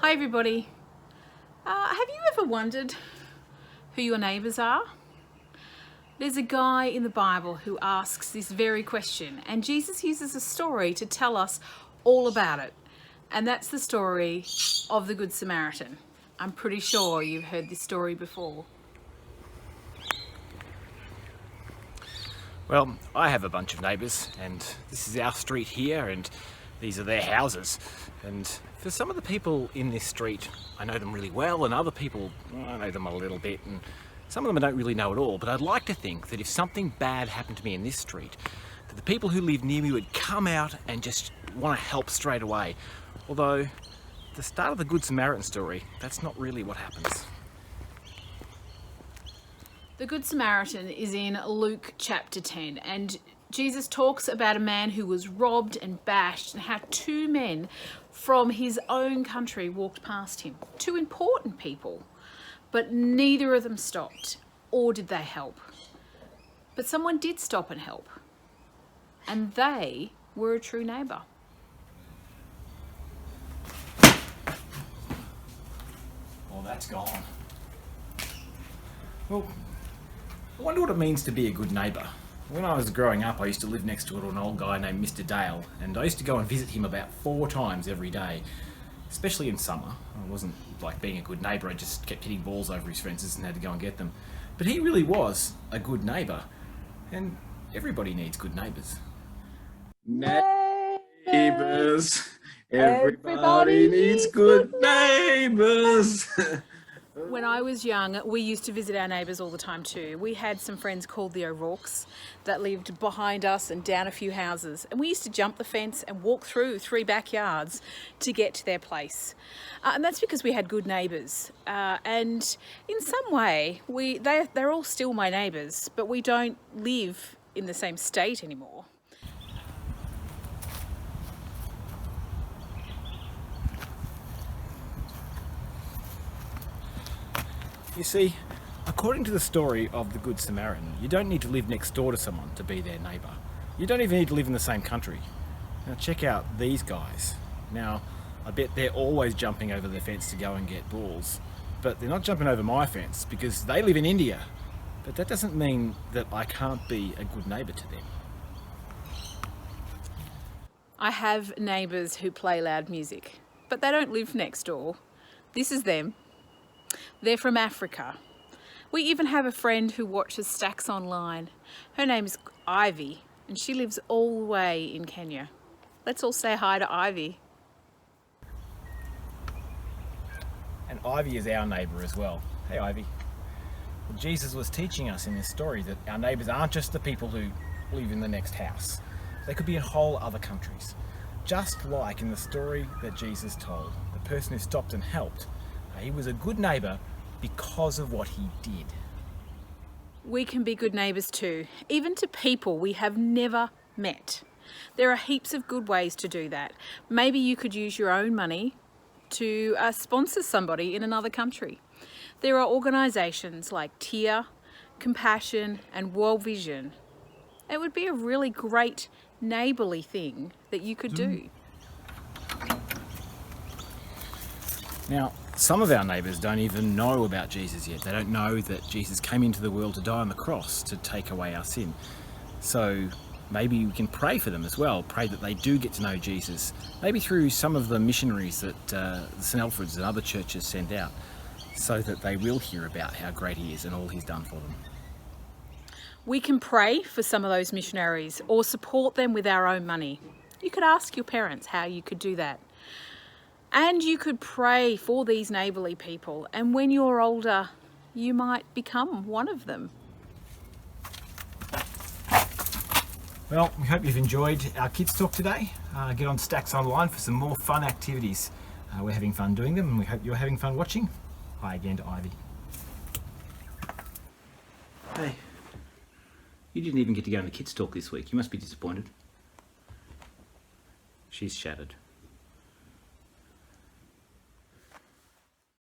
Hi everybody. Have you ever wondered who your neighbours are? There's a guy in the Bible who asks this very question, and Jesus uses a story to tell us all about it. And that's the story of the Good Samaritan. I'm pretty sure you've heard this story before. Well, I have a bunch of neighbours, and this is our street here, and these are their houses. And for some of the people in this street, I know them really well, and other people, I know them a little bit, and some of them I don't really know at all. But I'd like to think that if something bad happened to me in this street, that the people who live near me would come out and just want to help straight away. Although, the start of the Good Samaritan story, that's not really what happens. The Good Samaritan is in Luke chapter 10, and Jesus talks about a man who was robbed and bashed and how two men from his own country walked past him. Two important people, but neither of them stopped, or did they help. But someone did stop and help, and they were a true neighbour. Well, that's gone. Well, I wonder what it means to be a good neighbour. When I was growing up, I used to live next door to an old guy named Mr. Dale, and I used to go and visit him about 4 times every day, especially in summer. I wasn't like being a good neighbour, I just kept hitting balls over his fences and had to go and get them. But he really was a good neighbour, and everybody needs good neighbours. Neighbours! Everybody needs good neighbours! When I was young, we used to visit our neighbours all the time too. We had some friends called the O'Rourkes that lived behind us and down a few houses. And we used to jump the fence and walk through 3 backyards to get to their place. And that's because we had good neighbours. And in some way, they're all still my neighbours, but we don't live in the same state anymore. You see, according to the story of the Good Samaritan, you don't need to live next door to someone to be their neighbour. You don't even need to live in the same country. Now check out these guys. Now, I bet they're always jumping over the fence to go and get balls, but they're not jumping over my fence because they live in India. But that doesn't mean that I can't be a good neighbour to them. I have neighbours who play loud music, but they don't live next door. This is them. They're from Africa. We even have a friend who watches STAKS online. Her name's Ivy, and she lives all the way in Kenya. Let's all say hi to Ivy. And Ivy is our neighbour as well. Hey Ivy. Well, Jesus was teaching us in this story that our neighbours aren't just the people who live in the next house. They could be in whole other countries. Just like in the story that Jesus told, the person who stopped and helped, he was a good neighbour because of what he did. We can be good neighbours too, even to people we have never met. There are heaps of good ways to do that. Maybe you could use your own money to sponsor somebody in another country. There are organisations like TIA, Compassion and World Vision. It would be a really great neighbourly thing that you could do. Now, some of our neighbours don't even know about Jesus yet. They don't know that Jesus came into the world to die on the cross to take away our sin. So maybe we can pray for them as well. Pray that they do get to know Jesus. Maybe through some of the missionaries that St. Alfred's and other churches send out, so that they will hear about how great he is and all he's done for them. We can pray for some of those missionaries or support them with our own money. You could ask your parents how you could do that. And you could pray for these neighbourly people, and when you're older, you might become one of them. Well, we hope you've enjoyed our Kids Talk today. Get on STAKS online for some more fun activities. We're having fun doing them, and we hope you're having fun watching. Hi again to Ivy. Hey, you didn't even get to go on the Kids Talk this week. You must be disappointed. She's shattered.